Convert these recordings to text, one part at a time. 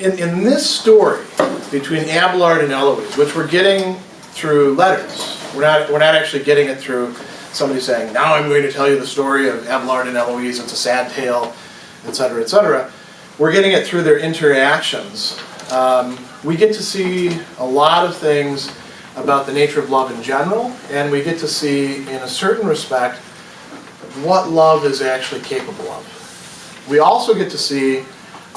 in this story between Abelard and Eloise, which we're getting through letters, we're not actually getting it through somebody saying, now I'm going to tell you the story of Abelard and Eloise, it's a sad tale, etc., etc. We're getting it through their interactions. We get to see a lot of things about the nature of love in general, and we get to see, in a certain respect, what love is actually capable of. We also get to see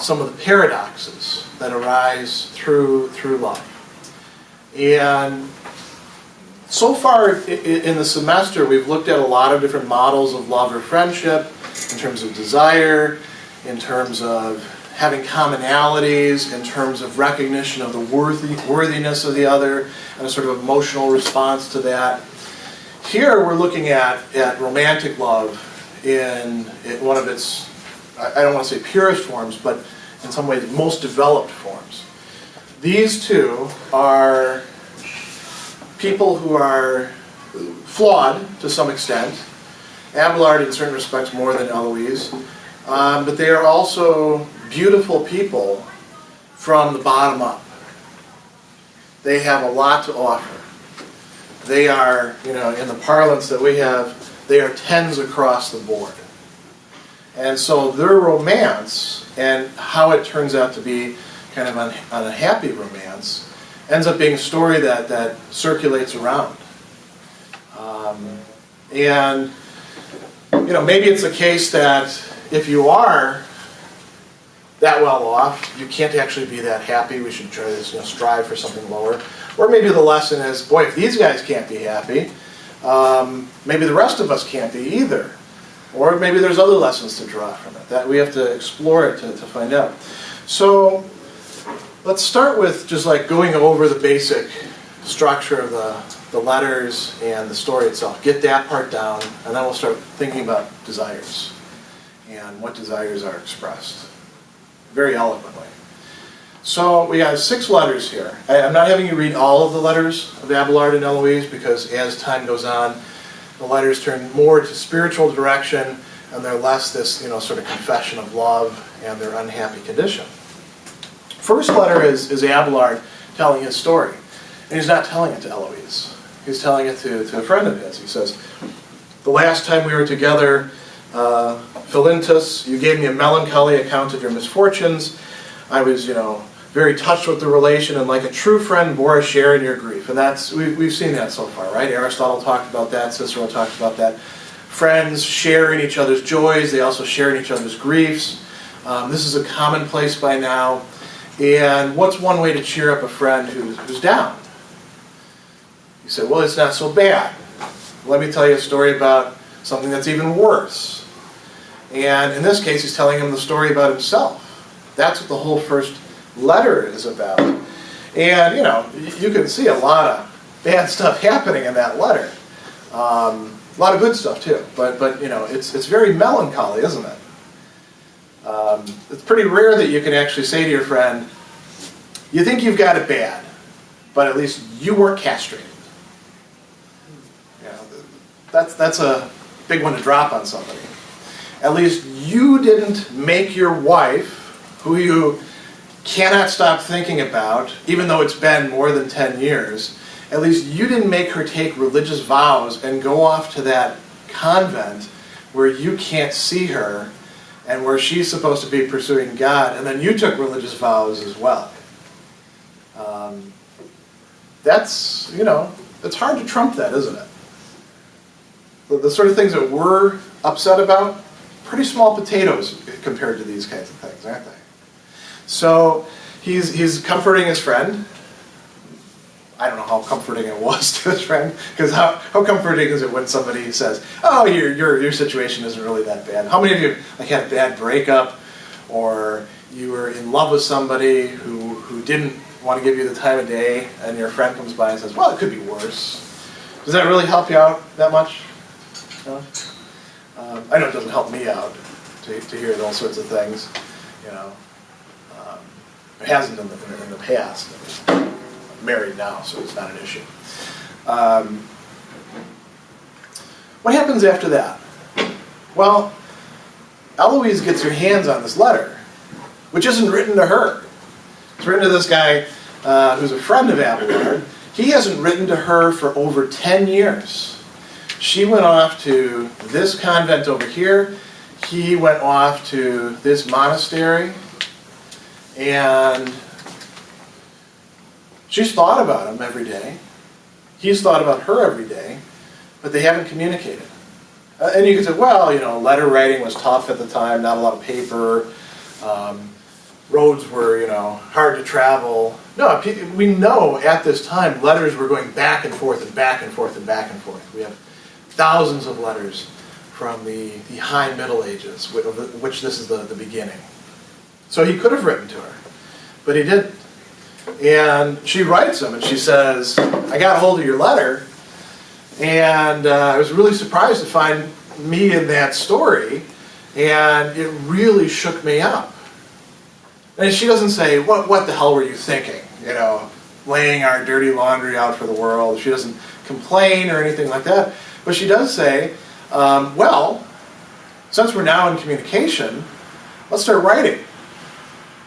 some of the paradoxes that arise through love. And so far in the semester, we've looked at a lot of different models of love or friendship, in terms of desire, in terms of having commonalities, in terms of recognition of the worthiness of the other, and a sort of emotional response to that. Here we're looking at romantic love in one of its, I don't want to say purest forms, but in some ways most developed forms. These two are people who are flawed to some extent. Abelard in certain respects more than Eloise. But they are also beautiful people from the bottom up. They have a lot to offer. They are, in the parlance that we have, they are tens across the board. And so their romance, and how it turns out to be kind of an unhappy romance, ends up being a story that circulates around. And maybe it's a case that if you are that well off, you can't actually be that happy. We should try to strive for something lower. Or maybe the lesson is, boy, if these guys can't be happy, maybe the rest of us can't be either. Or maybe there's other lessons to draw from it. That we have to explore it to find out. So let's start with just like going over the basic structure of the letters and the story itself. Get that part down, and then we'll start thinking about desires and what desires are expressed very eloquently. So we have 6 letters here. I'm not having you read all of the letters of Abelard and Eloise, because as time goes on, the letters turn more to spiritual direction, and they're less this sort of confession of love and their unhappy condition. First letter is Abelard telling his story. And he's not telling it to Eloise. He's telling it to a friend of his. He says, the last time we were together, Philintus, you gave me a melancholy account of your misfortunes. I was, very touched with the relation, and like a true friend bore a share in your grief. And we've seen that so far, right? Aristotle talked about that. Cicero talked about that. Friends share in each other's joys. They also share in each other's griefs. This is a commonplace by now. And what's one way to cheer up a friend who's down? You say, well, it's not so bad. Let me tell you a story about something that's even worse. And in this case, he's telling him the story about himself. That's what the whole first letter is about. And, you can see a lot of bad stuff happening in that letter. A lot of good stuff, too. But it's very melancholy, isn't it? It's pretty rare that you can actually say to your friend, you think you've got it bad, but at least you weren't castrated. That's a big one to drop on somebody. At least you didn't make your wife, who you cannot stop thinking about, even though it's been more than 10 years, at least you didn't make her take religious vows and go off to that convent where you can't see her and where she's supposed to be pursuing God, and then you took religious vows as well. That's, it's hard to trump that, isn't it? The sort of things that we're upset about, pretty small potatoes compared to these kinds of things, aren't they? So he's comforting his friend. I don't know how comforting it was to his friend, because how comforting is it when somebody says, oh, your situation isn't really that bad. How many of you had a bad breakup, or you were in love with somebody who didn't want to give you the time of day, and your friend comes by and says, well, it could be worse. Does that really help you out that much? No? I know it doesn't help me out to hear those sorts of things. It hasn't in the past. I'm married now, so it's not an issue. What happens after that? Well, Eloise gets her hands on this letter, which isn't written to her. It's written to this guy who's a friend of Abelard. He hasn't written to her for over 10 years. She went off to this convent over here. He went off to this monastery. And she's thought about him every day. He's thought about her every day. But they haven't communicated. And you can say, well, letter writing was tough at the time, not a lot of paper. Roads were, hard to travel. No, we know at this time letters were going back and forth and back and forth and back and forth. We have thousands of letters from the High Middle Ages, which this is the beginning. So he could have written to her, but he didn't. And she writes him and she says, I got a hold of your letter, and I was really surprised to find me in that story, and it really shook me up. And she doesn't say, what the hell were you thinking? Laying our dirty laundry out for the world. She doesn't complain or anything like that. But she does say, well, since we're now in communication, let's start writing.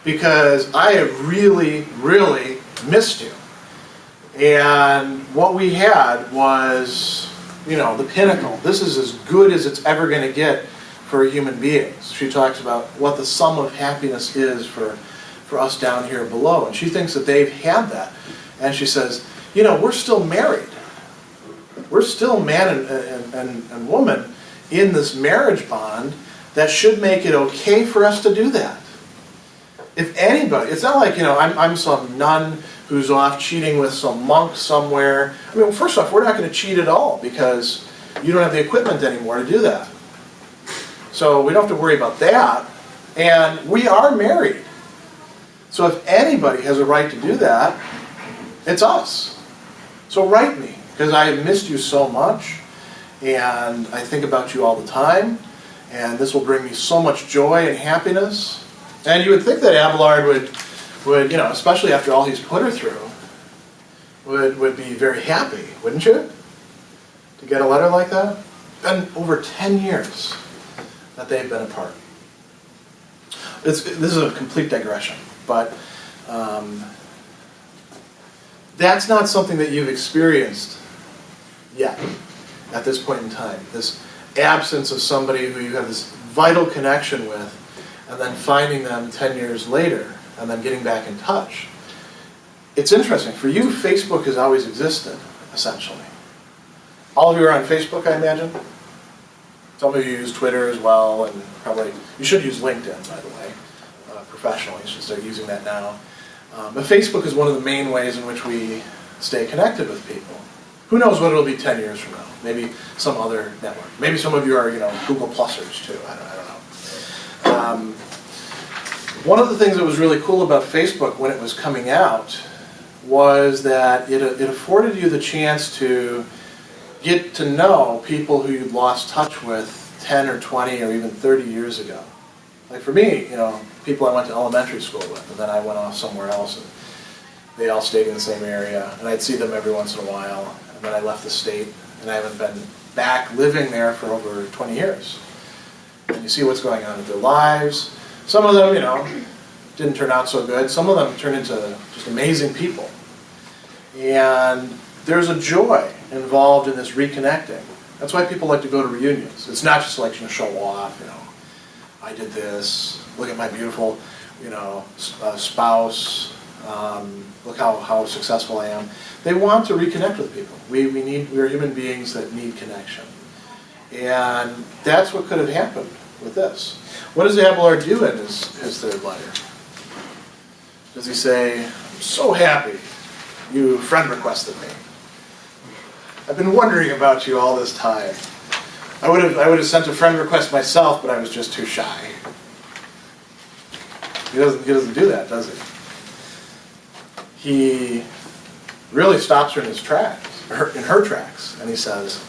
Because I have really, really missed you. And what we had was, the pinnacle. This is as good as it's ever going to get for human beings. She talks about what the sum of happiness is for us down here below. And she thinks that they've had that. And she says, we're still married. We're still man and woman in this marriage bond that should make it okay for us to do that. If anybody, it's not like, I'm some nun who's off cheating with some monk somewhere. First off, we're not going to cheat at all because you don't have the equipment anymore to do that. So we don't have to worry about that. And we are married. So if anybody has a right to do that, it's us. So write me, because I have missed you so much, and I think about you all the time, and this will bring me so much joy and happiness. And you would think that Abelard would especially after all he's put her through, would be very happy, wouldn't you? To get a letter like that? Been over 10 years that they've been apart. This is a complete digression, but that's not something that you've experienced yet at this point in time. This absence of somebody who you have this vital connection with, and then finding them 10 years later, and then getting back in touch. It's interesting. For you, Facebook has always existed, essentially. All of you are on Facebook, I imagine? Some of you use Twitter as well, and probably, you should use LinkedIn, by the way, professionally. You should start using that now. But Facebook is one of the main ways in which we stay connected with people. Who knows what it'll be 10 years from now? Maybe some other network. Maybe some of you are, Google Plusers too. I don't know. One of the things that was really cool about Facebook when it was coming out was that it afforded you the chance to get to know people who you'd lost touch with 10 or 20 or even 30 years ago. Like for me, people I went to elementary school with, and then I went off somewhere else, and they all stayed in the same area, and I'd see them every once in a while, and then I left the state, and I haven't been back living there for over 20 years. And you see what's going on with their lives. Some of them, didn't turn out so good. Some of them turned into just amazing people. And there's a joy involved in this reconnecting. That's why people like to go to reunions. It's not just like, show off, I did this, look at my beautiful, spouse, look how successful I am. They want to reconnect with people. We're human beings that need connection. And that's what could have happened with this. What does Abelard do in his third letter? Does he say, I'm so happy you friend requested me. I've been wondering about you all this time. I would have sent a friend request myself, but I was just too shy. He doesn't do that, does he? He really stops her in his tracks, in her tracks, and he says,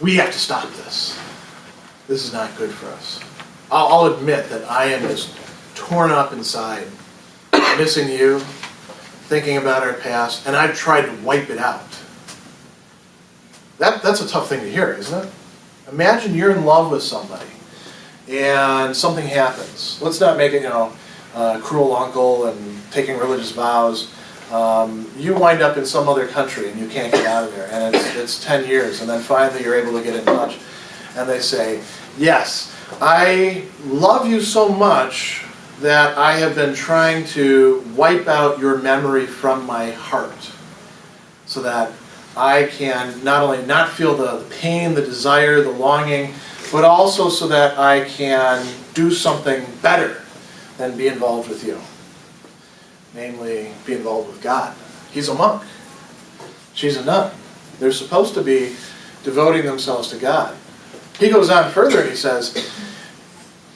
we have to stop this. This is not good for us. I'll admit that I am just torn up inside, missing you, thinking about our past, and I've tried to wipe it out. That's a tough thing to hear, isn't it? Imagine you're in love with somebody, and something happens. Let's not make it, cruel uncle and taking religious vows, you wind up in some other country and you can't get out of there, and it's 10 years, and then finally you're able to get in touch, and they say, yes, I love you so much that I have been trying to wipe out your memory from my heart so that I can not only not feel the pain, the desire, the longing, but also so that I can do something better than be involved with you. Namely, be involved with God. He's a monk. She's a nun. They're supposed to be devoting themselves to God. He goes on further and he says,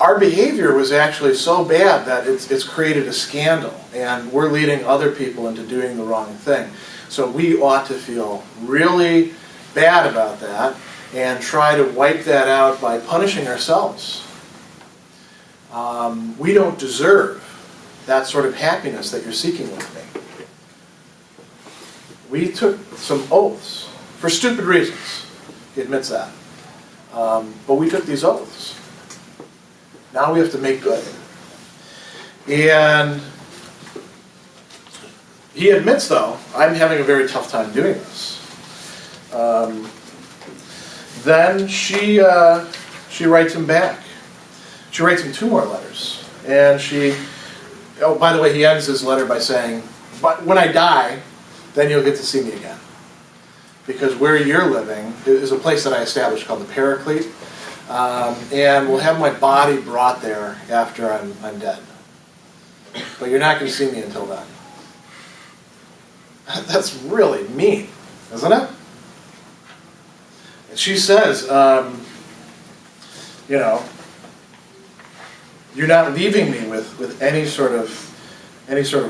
our behavior was actually so bad that it's created a scandal, and we're leading other people into doing the wrong thing. So we ought to feel really bad about that and try to wipe that out by punishing ourselves. We don't deserve that sort of happiness that you're seeking with me. We took some oaths for stupid reasons. He admits that. But we took these oaths. Now we have to make good. And he admits, though, I'm having a very tough time doing this. Then she writes him back. She writes him 2 more letters. And oh, by the way, he ends his letter by saying, but when I die, then you'll get to see me again. Because where you're living is a place that I established called the Paraclete. And we'll have my body brought there after I'm dead. But you're not going to see me until then. That's really mean, isn't it? And she says, you're not leaving me with any sort of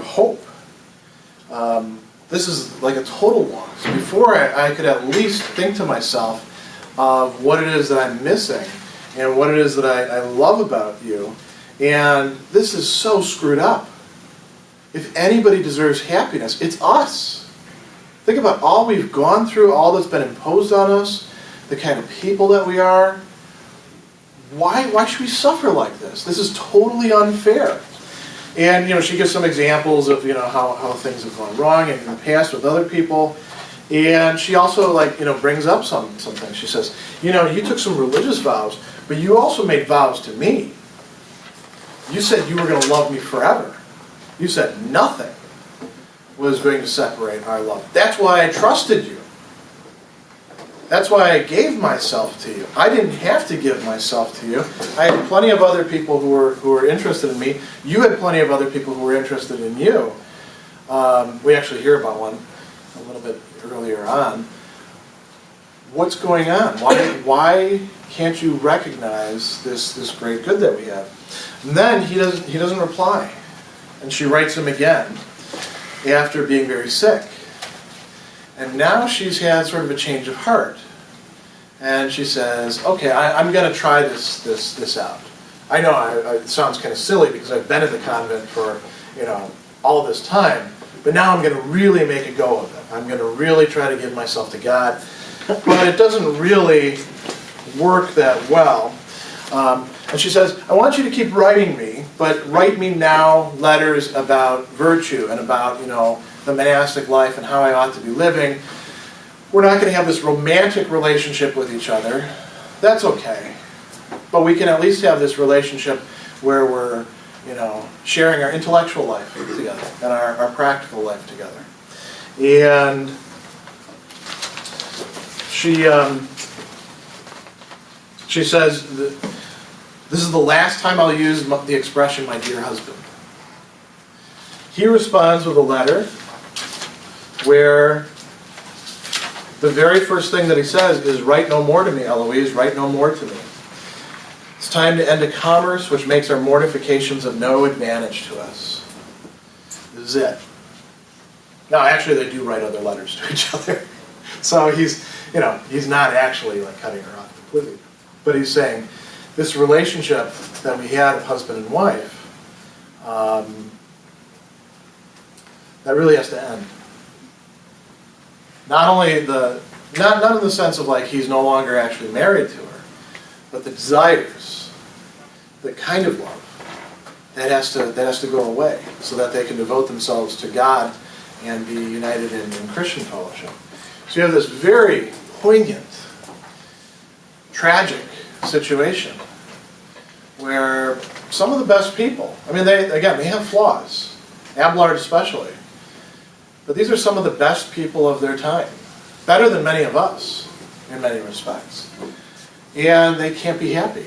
hope. This is like a total loss. Before I could at least think to myself of what it is that I'm missing and what it is that I love about you. And this is so screwed up. If anybody deserves happiness, it's us. Think about all we've gone through, all that's been imposed on us, the kind of people that we are. Why should we suffer like this? This is totally unfair. And she gives some examples of how things have gone wrong in the past with other people. And she also brings up some things. She says, you took some religious vows, but you also made vows to me. You said you were going to love me forever. You said nothing was going to separate our love. That's why I trusted you. That's why I gave myself to you. I didn't have to give myself to you. I had plenty of other people who were interested in me. You had plenty of other people who were interested in you. We actually hear about one a little bit earlier on. What's going on? Why can't you recognize this great good that we have? And then he doesn't reply. And she writes him again after being very sick. And now she's had sort of a change of heart. And she says, okay, I'm going to try this out. I know it sounds kind of silly because I've been in the convent for all this time. But now I'm going to really make a go of it. I'm going to really try to give myself to God. But it doesn't really work that well. And she says, I want you to keep writing me, but write me now letters about virtue and about, the monastic life and how I ought to be living. We're not going to have this romantic relationship with each other. That's okay. But we can at least have this relationship where we're, sharing our intellectual life together and our practical life together. And she says, this is the last time I'll use the expression, my dear husband. He responds with a letter where the very first thing that he says is, write no more to me, Eloise, write no more to me. It's time to end a commerce which makes our mortifications of no advantage to us. This is it. Now, actually, they do write other letters to each other. So he's not actually cutting her off completely. But he's saying, this relationship that we had of husband and wife, that really has to end. Not in the sense of he's no longer actually married to her, but the desires, the kind of love that has to go away so that they can devote themselves to God and be united in Christian fellowship. So you have this very poignant, tragic situation where some of the best people, I mean, they have flaws, Abelard especially, but these are some of the best people of their time, better than many of us in many respects, and they can't be happy.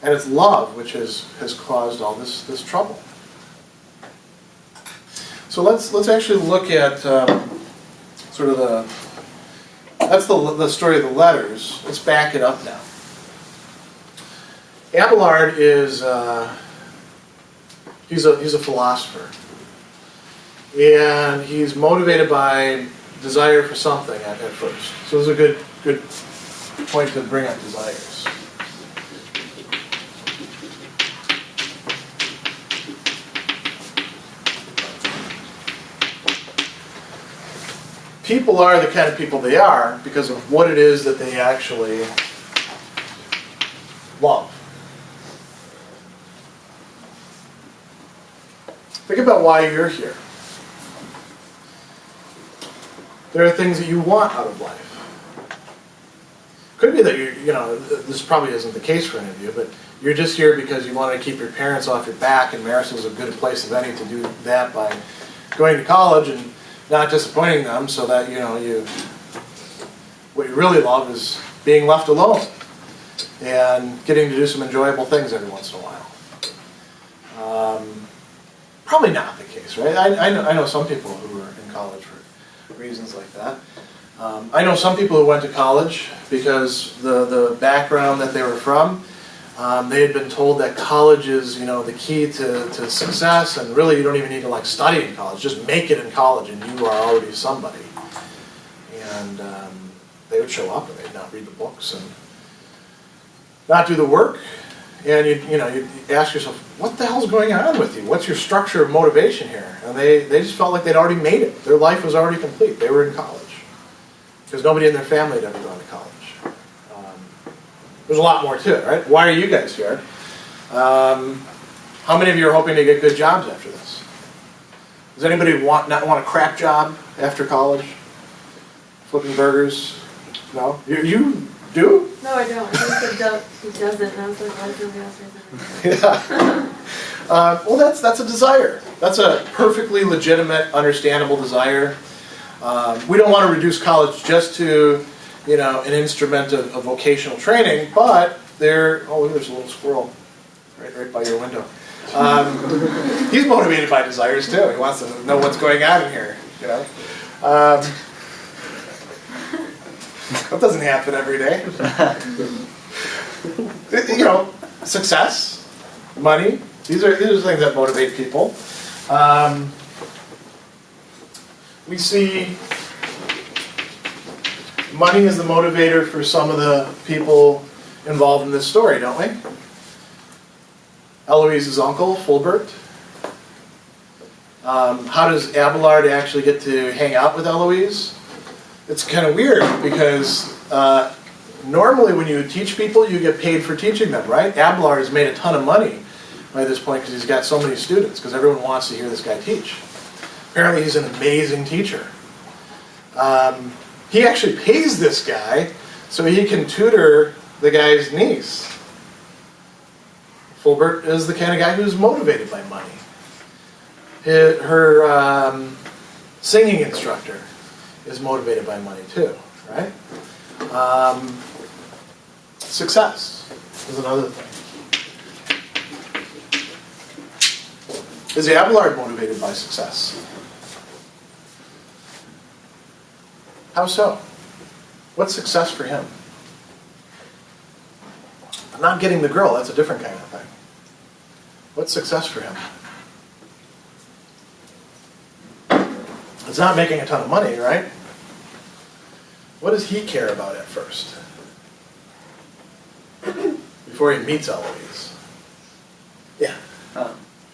And it's love which has caused all this trouble. So let's actually look at sort of that's the story of the letters. Let's back it up now. Abelard is he's a philosopher, and he's motivated by desire for something at first. So this is a good point to bring up desires. People are the kind of people they are because of what it is that they actually love. Think about why you're here. There are things that you want out of life. Could be that this probably isn't the case for any of you, but you're just here because you want to keep your parents off your back, and Marist was a good place of any to do that by going to college and not disappointing them, so that what you really love is being left alone and getting to do some enjoyable things every once in a while. Probably not the case, right? I know some people who are in college for reasons like that. I know some people who went to college because the background that they were from, they had been told that college is, the key to success, and really you don't even need to study in college. Just make it in college, and you are already somebody. And they would show up and they'd not read the books and not do the work. And you'd ask yourself, what the hell's going on with you? What's your structure of motivation here? And they just felt like they'd already made it. Their life was already complete. They were in college because nobody in their family had ever gone to college. There's a lot more to it, right? Why are you guys here? How many of you are hoping to get good jobs after this? Does anybody not want a crap job after college? Flipping burgers? No? You do? No, I don't. I think he doesn't. And I was like, why does nobody else Yeah. Well, that's a desire. That's a perfectly legitimate, understandable desire. We don't want to reduce college just to an instrument of vocational training, but there's a little squirrel right by your window. He's motivated by desires too. He wants to know what's going on in here. That doesn't happen every day. Success, money. These are things that motivate people. We see money is the motivator for some of the people involved in this story, don't we? Eloise's uncle, Fulbert. How does Abelard actually get to hang out with Eloise? It's kind of weird because normally when you teach people, you get paid for teaching them, right? Abelard has made a ton of money by this point because he's got so many students, because everyone wants to hear this guy teach. Apparently he's an amazing teacher. He actually pays this guy so he can tutor the guy's niece. Fulbert is the kind of guy who's motivated by money. Her singing instructor is motivated by money too, right? Success is another thing. Is Abelard motivated by success? How so? What's success for him? Not getting the girl, that's a different kind of thing. What's success for him? It's not making a ton of money, right? What does he care about at first? Before he meets Eloise. Yeah.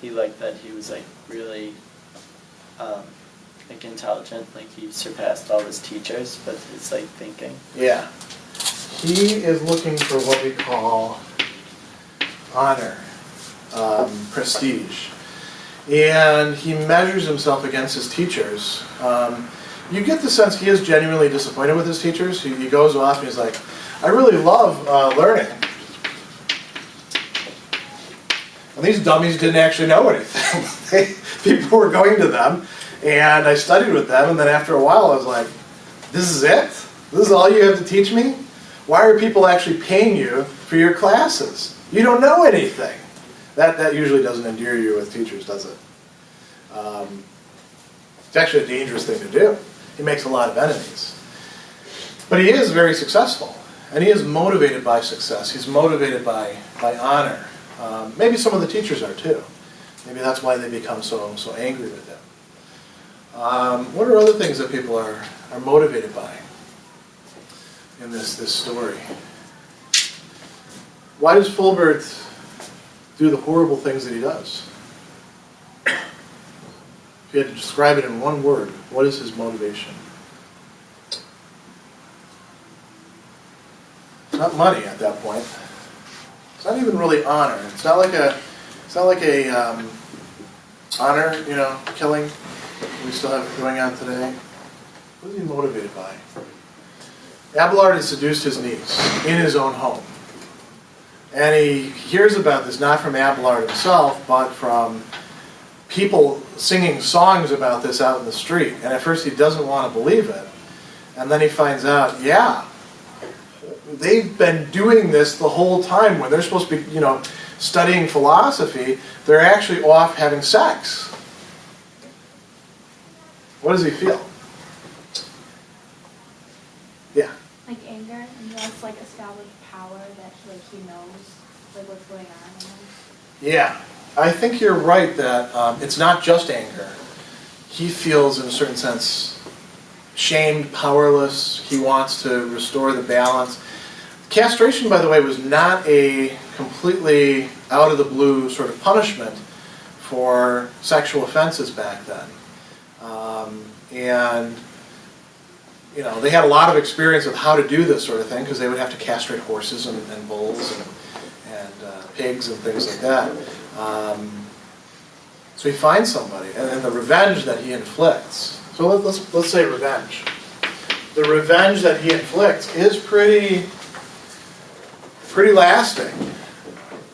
He liked that he was really intelligent, he surpassed all his teachers, but his thinking. Yeah. He is looking for what we call honor prestige. And he measures himself against his teachers. You get the sense he is genuinely disappointed with his teachers. He goes off and he's like, I really love learning. And these dummies didn't actually know anything. People were going to them, and I studied with them, and then after a while I was like, this is it? This is all you have to teach me? Why are people actually paying you for your classes? You don't know anything. That usually doesn't endear you with teachers, does it? It's actually a dangerous thing to do. He makes a lot of enemies. But he is very successful, and he is motivated by success. He's motivated by honor. Maybe some of the teachers are too. Maybe that's why they become so angry with him. What are other things that people are motivated by in this story? Why does Fulbert do the horrible things that he does? If you had to describe it in one word, what is his motivation? It's not money at that point. It's not even really honor. It's not like a honor, killing we still have going on today. What is he motivated by? Abelard has seduced his niece in his own home. And he hears about this not from Abelard himself, but from people singing songs about this out in the street. And at first he doesn't want to believe it. And then he finds out, yeah, they've been doing this the whole time. When they're supposed to be, studying philosophy, they're actually off having sex. What does he feel? Yeah. Like anger, and he has like established power that he knows what's going on. Yeah, I think you're right that it's not just anger. He feels, in a certain sense, shamed, powerless. He wants to restore the balance. Castration, by the way, was not a completely out-of-the-blue sort of punishment for sexual offenses back then. And they had a lot of experience with how to do this sort of thing, because they would have to castrate horses and bulls and pigs and things like that. So he finds somebody, and the revenge that he inflicts. So let's say revenge. The revenge that he inflicts is pretty lasting,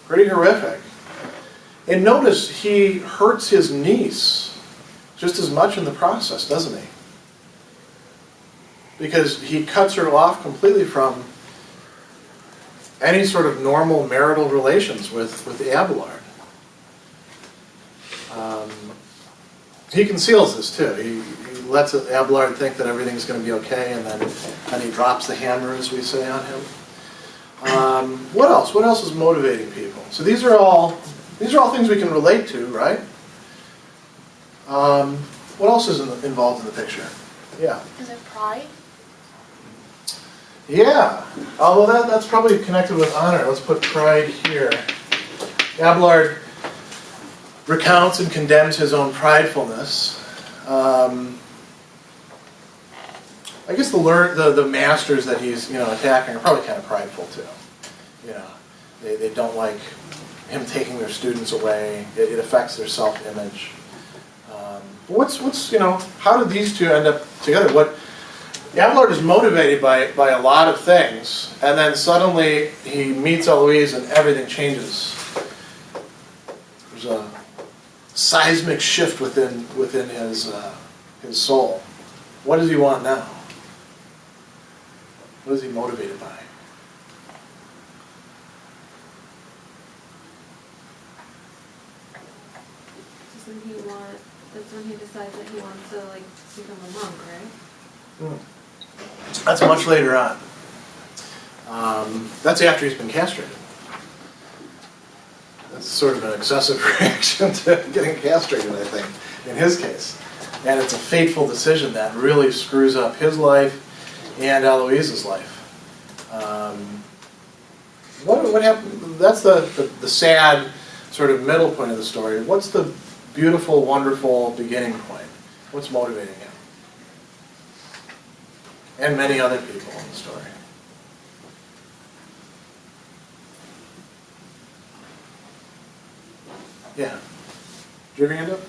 pretty horrific. And notice he hurts his niece just as much in the process, doesn't he? Because he cuts her off completely from any sort of normal marital relations with Abelard. He conceals this too. He lets Abelard think that everything's going to be okay, and then he drops the hammer, as we say, on him. What else? What else is motivating people? So these are all things we can relate to, right? What else is involved in the picture? Yeah. Is it pride? Yeah. Although that's probably connected with honor. Let's put pride here. Abelard recounts and condemns his own pridefulness. I guess the masters that he's attacking are probably kind of prideful too. They don't like him taking their students away. It affects their self-image. How did these two end up together? Abelard is motivated by a lot of things, and then suddenly he meets Eloise and everything changes. There's a seismic shift within his soul. What does he want now? What is he motivated by? That's when he decides that he wants to become a monk, right? That's much later on. That's after he's been castrated. That's sort of an excessive reaction to getting castrated, I think, in his case. And it's a fateful decision that really screws up his life and Eloise's life. What happened? That's the sad sort of middle point of the story. What's the beautiful, wonderful beginning point? What's motivating him? And many other people in the story. Yeah. Did you ever hand up?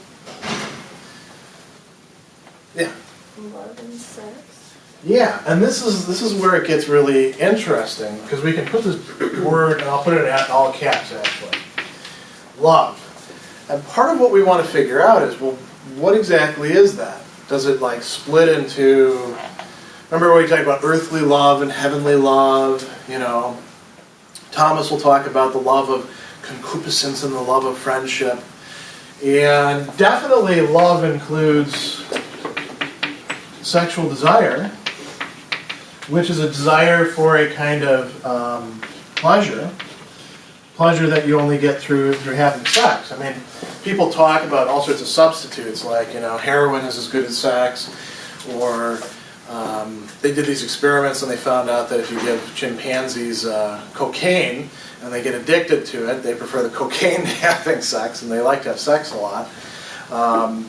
Yeah. Love and sex. Yeah, and this is where it gets really interesting, because we can put this word, and I'll put it in all caps actually, love. And part of what we want to figure out is, well, what exactly is that? Does it like split into, remember when we talked about earthly love and heavenly love, you know? Thomas will talk about the love of concupiscence and the love of friendship. And definitely love includes sexual desire, which is a desire for a kind of pleasure that you only get through having sex. I mean, people talk about all sorts of substitutes, like, you know, heroin is as good as sex, or they did these experiments and they found out that if you give chimpanzees cocaine and they get addicted to it, they prefer the cocaine to having sex, and they like to have sex a lot. And,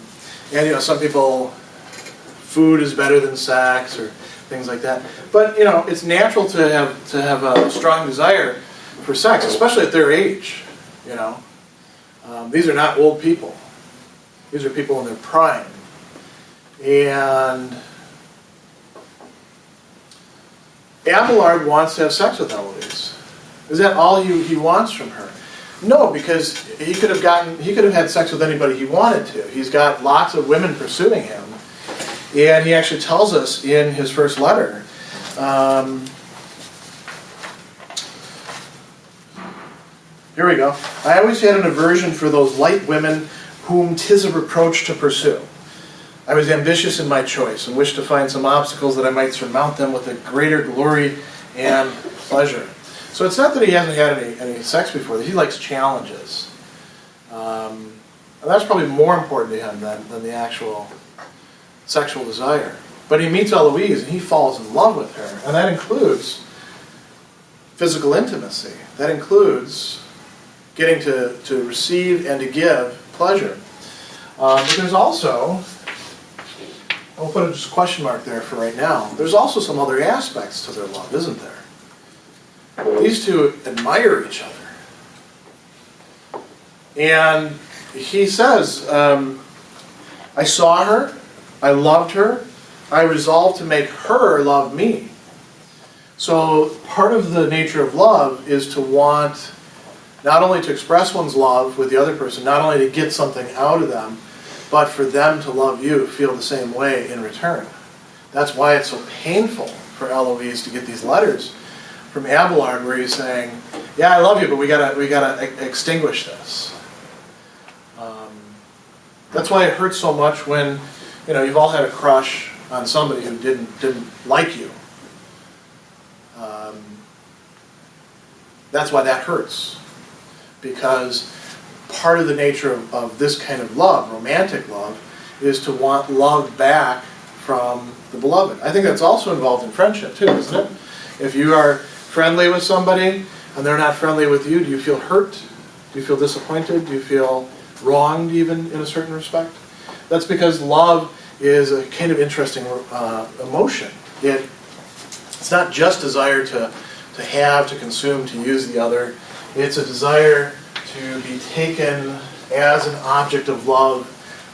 you know, some people, food is better than sex, or things like that. But, you know, it's natural to have a strong desire for sex, especially at their age, you know. These are not old people. These are people in their prime. And Abelard wants to have sex with Eloise. Is that all he wants from her? No, because he could have had sex with anybody he wanted to. He's got lots of women pursuing him. And he actually tells us in his first letter, here we go. I always had an aversion for those light women whom 'tis a reproach to pursue. I was ambitious in my choice and wished to find some obstacles that I might surmount them with a greater glory and pleasure. So it's not that he hasn't had any sex before, that he likes challenges. And that's probably more important to him than the actual sexual desire. But he meets Eloise and he falls in love with her. And that includes physical intimacy. That includes getting to receive and to give pleasure. But there's also, I'll put a just question mark there for right now, there's also some other aspects to their love, isn't there? These two admire each other. And he says, I saw her, I loved her, I resolved to make her love me. So part of the nature of love is to want not only to express one's love with the other person, not only to get something out of them, but for them to love you, feel the same way in return. That's why it's so painful for Eloise to get these letters from Abelard where he's saying, yeah, I love you, but we gotta extinguish this. That's why it hurts so much when, you know, you've all had a crush on somebody who didn't like you. That's why that hurts. Because part of the nature of this kind of love, romantic love, is to want love back from the beloved. I think that's also involved in friendship too, isn't it? If you are friendly with somebody and they're not friendly with you, do you feel hurt? Do you feel disappointed? Do you feel wronged even in a certain respect? That's because love is a kind of interesting emotion. It's not just desire to have, to consume, to use the other. It's a desire to be taken as an object of love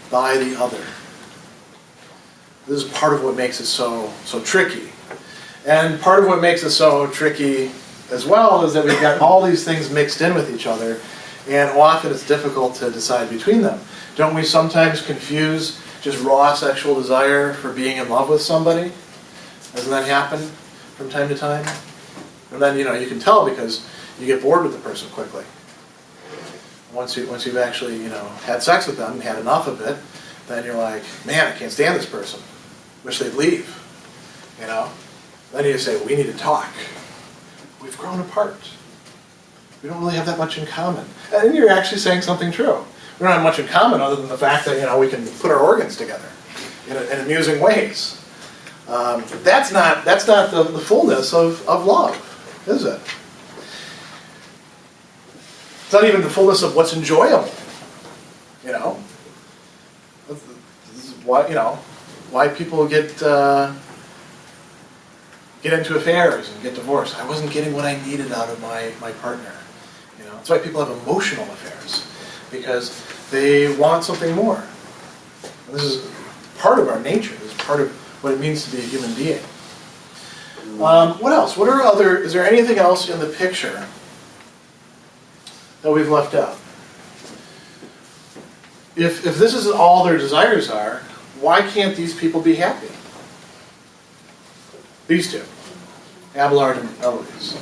by the other. This is part of what makes it so tricky. And part of what makes it so tricky as well is that we've got all these things mixed in with each other, and often it's difficult to decide between them. Don't we sometimes confuse just raw sexual desire for being in love with somebody? Doesn't that happen from time to time? And then, you know, you can tell because you get bored with the person quickly. Once you've actually, you know, had sex with them and had enough of it, then you're like, man, I can't stand this person. Wish they'd leave. You know? Then you say, we need to talk. We've grown apart. We don't really have that much in common. And you're actually saying something true. We don't have much in common other than the fact that, you know, we can put our organs together in amusing ways. That's not the fullness of love, is it? It's not even the fullness of what's enjoyable. You know? This is why, you know, why people get into affairs and get divorced. I wasn't getting what I needed out of my partner. You know, that's why people have emotional affairs. because they want something more. And this is part of our nature. This is part of what it means to be a human being. What else? Is there anything else in the picture that we've left out? If this is all their desires are, why can't these people be happy? These two, Abelard and Eloise.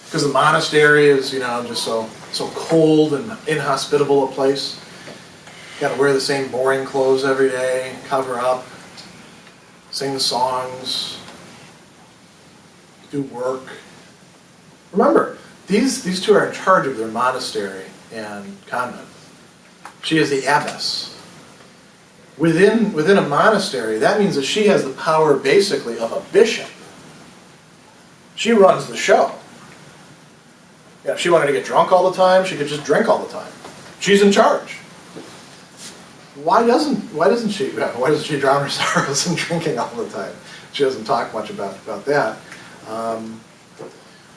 Because the monastery is, just so cold and inhospitable a place. Got to wear the same boring clothes every day, cover up, sing songs, do work. Remember, these two are in charge of their monastery and convent. She is the abbess. Within a monastery, that means that she has the power basically of a bishop. She runs the show. If she wanted to get drunk all the time, she could just drink all the time. She's in charge. Why doesn't she drown her sorrows in drinking all the time? She doesn't talk much about that.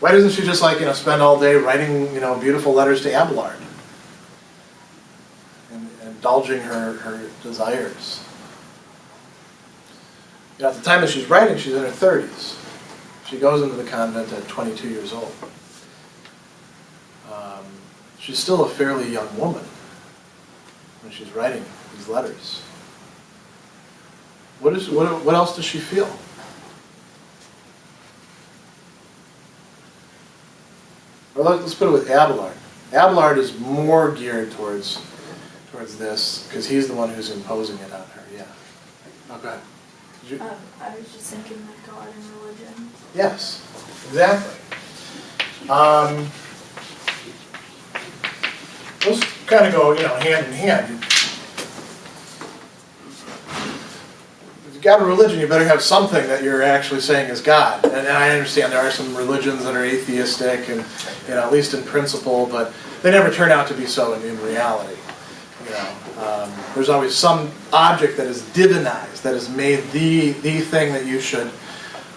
Why doesn't she just spend all day writing beautiful letters to Abelard and indulging her desires? At the time that she's writing, she's in her 30s. She goes into the convent at 22 years old. She's still a fairly young woman when she's writing these letters. What else does she feel? Well, let's put it with Abelard. Abelard is more geared towards this because he's the one who's imposing it on her. Yeah. Oh, go ahead. I was just thinking like God and religion. Yes, exactly. Those kind of go, hand in hand. If you've got a religion, you better have something that you're actually saying is God. And I understand there are some religions that are atheistic, and at least in principle, but they never turn out to be so in reality. There's always some object that is divinized, that is made the thing that you should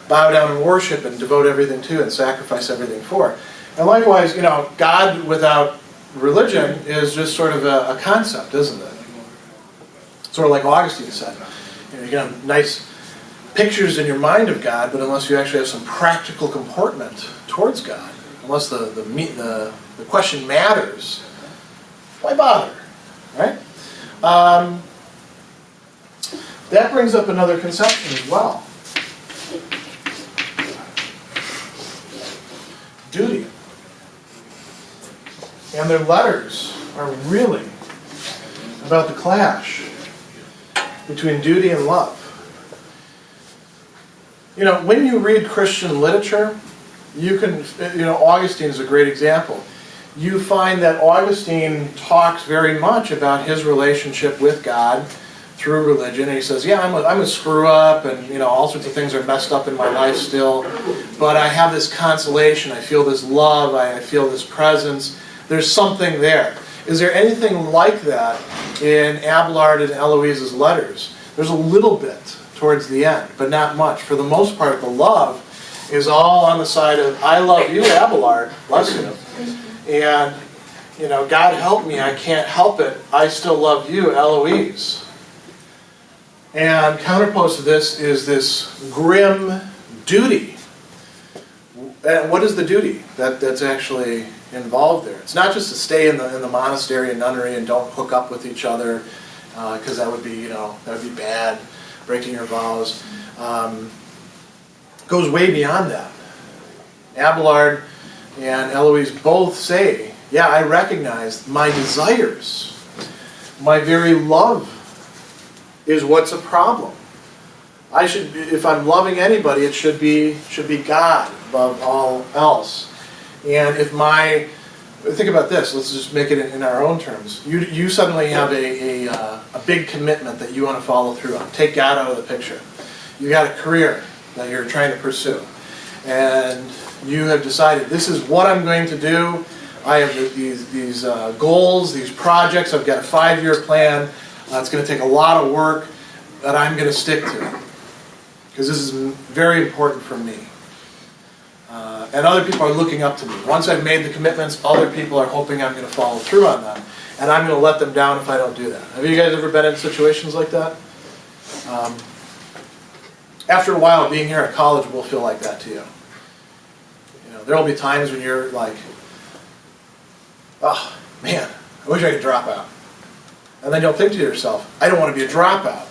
bow down and worship and devote everything to and sacrifice everything for. And likewise, God without religion is just sort of a concept, isn't it? Sort of like Augustine said. You can have nice pictures in your mind of God, but unless you actually have some practical comportment towards God, unless the question matters, why bother? Right? That brings up another conception as well. Duty. And their letters are really about the clash between duty and love. When you read Christian literature, you can, Augustine is a great example. You find that Augustine talks very much about his relationship with God through religion, and he says, yeah, I'm a screw up, and all sorts of things are messed up in my life still, but I have this consolation, I feel this love, I feel this presence. There's something there. Is there anything like that in Abelard and Eloise's letters? There's a little bit towards the end, but not much. For the most part, the love is all on the side of, I love you, Abelard, bless you. And, God help me, I can't help it. I still love you, Eloise. And counterposed to this is this grim duty. And what is the duty that's actually involved there? It's not just to stay in the monastery and nunnery and don't hook up with each other, because that would be bad, breaking your vows. It goes way beyond that. Abelard and Eloise both say, yeah, I recognize my desires, my very love is what's a problem. If I'm loving anybody, it should be God above all else. And think about this, let's just make it in our own terms. You suddenly have a big commitment that you want to follow through on. Take God out of the picture. You got a career that you're trying to pursue. And you have decided, this is what I'm going to do. I have these goals, these projects. I've got a 5-year plan. It's going to take a lot of work that I'm going to stick to. because this is very important for me. And other people are looking up to me. Once I've made the commitments, other people are hoping I'm going to follow through on them, and I'm going to let them down if I don't do that. Have you guys ever been in situations like that? After a while, being here at college will feel like that to you. You know, there will be times when you're like, oh, man, I wish I could drop out. And then you'll think to yourself, I don't want to be a dropout.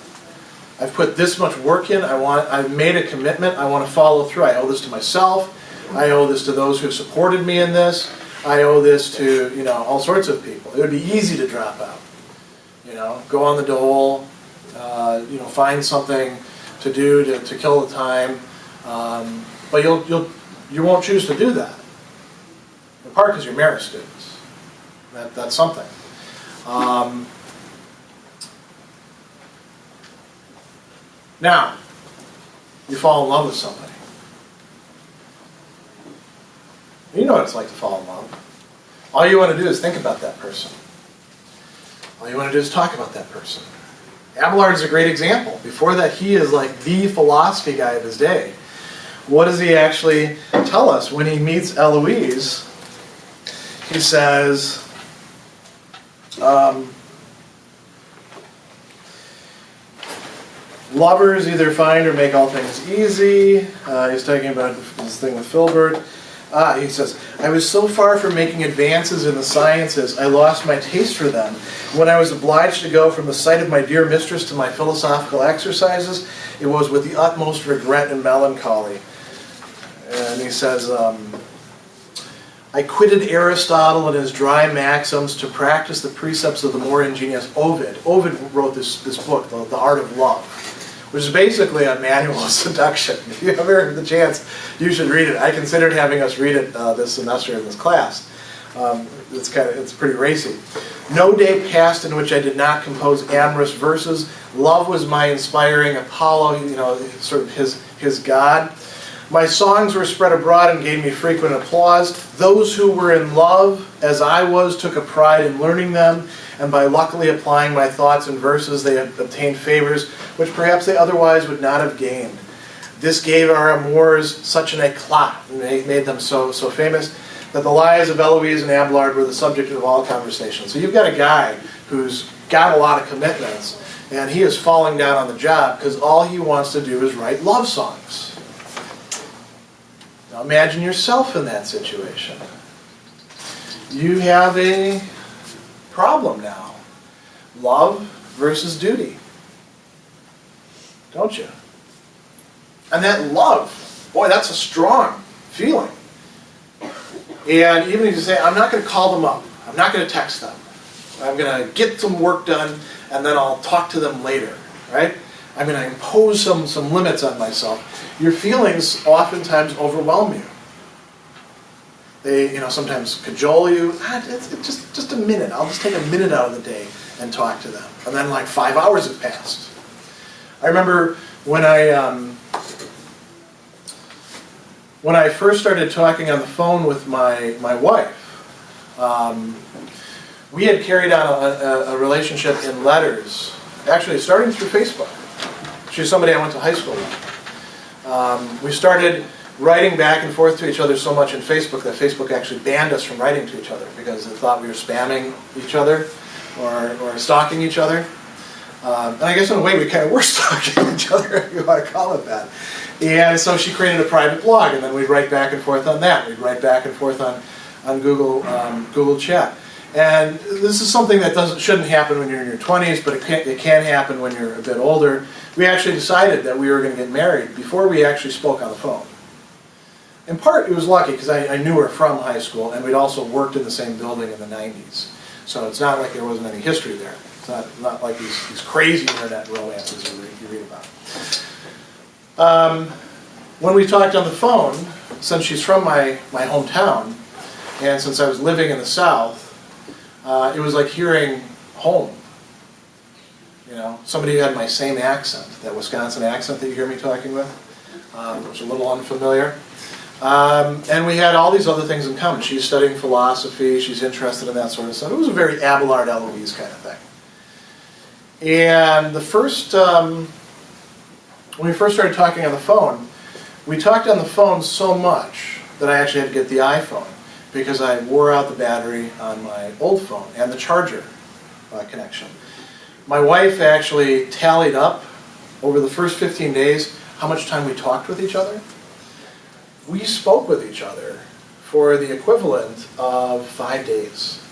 I've put this much work in, I've made a commitment, I want to follow through. I owe this to myself, I owe this to those who have supported me in this, I owe this to, you know, all sorts of people. It would be easy to drop out. You know, go on the dole, you know, find something to do to kill the time, but you won't choose to do that. In part because you're Marist students. That's something. Now, you fall in love with somebody. You know what it's like to fall in love. All you want to do is think about that person. All you want to do is talk about that person. Abelard is a great example. Before that, he is like the philosophy guy of his day. What does he actually tell us when he meets Eloise? He says, lovers either find or make all things easy. He's talking about this thing with Filbert. He says, I was so far from making advances in the sciences, I lost my taste for them. When I was obliged to go from the sight of my dear mistress to my philosophical exercises, it was with the utmost regret and melancholy. And he says, I quitted Aristotle and his dry maxims to practice the precepts of the more ingenious Ovid. Ovid wrote this book, The Art of Love, which is basically a manual of seduction. If you ever have the chance, you should read it. I considered having us read it this semester in this class. It's pretty racy. No day passed in which I did not compose amorous verses. Love was my inspiring Apollo, you know, sort of his god. My songs were spread abroad and gave me frequent applause. Those who were in love, as I was, took a pride in learning them, and by luckily applying my thoughts in verses, they obtained favors which perhaps they otherwise would not have gained. This gave our amours such an éclat, and made them so famous, that the lives of Heloise and Abelard were the subject of all conversation. So you've got a guy who's got a lot of commitments, and he is falling down on the job because all he wants to do is write love songs. Now imagine yourself in that situation. You have a problem now. Love versus duty. Don't you? And that love, boy, that's a strong feeling. And even if you say, I'm not going to call them up. I'm not going to text them. I'm going to get some work done, and then I'll talk to them later, right? I'm going to impose some limits on myself. Your feelings oftentimes overwhelm you. They, you know, sometimes cajole you. It's just a minute. I'll just take a minute out of the day and talk to them. And then like 5 hours have passed. I remember when I first started talking on the phone with my wife, we had carried on a relationship in letters, actually starting through Facebook. She was somebody I went to high school with. We started writing back and forth to each other so much in Facebook that Facebook actually banned us from writing to each other because they thought we were spamming each other or stalking each other. And I guess in a way we kind of were stalking each other, if you want to call it that. And so she created a private blog, and then we'd write back and forth on that. We'd write back and forth on Google Chat. And this is something that shouldn't happen when you're in your 20s, but it can happen when you're a bit older. We actually decided that we were going to get married before we actually spoke on the phone. In part, it was lucky because I knew her from high school, and we'd also worked in the same building in the 90s. So it's not like there wasn't any history there. It's not like these crazy internet romances you read about. When we talked on the phone, since she's from my hometown, and since I was living in the South, it was like hearing home. You know, somebody who had my same accent, that Wisconsin accent that you hear me talking with, which is a little unfamiliar. And we had all these other things in common. She's studying philosophy, she's interested in that sort of stuff. It was a very Abelard Eloise kind of thing. And the first when we first started talking on the phone, we talked on the phone so much that I actually had to get the iPhone because I wore out the battery on my old phone and the charger connection. My wife actually tallied up over the first 15 days how much time we talked with each other. We spoke with each other for the equivalent of 5 days.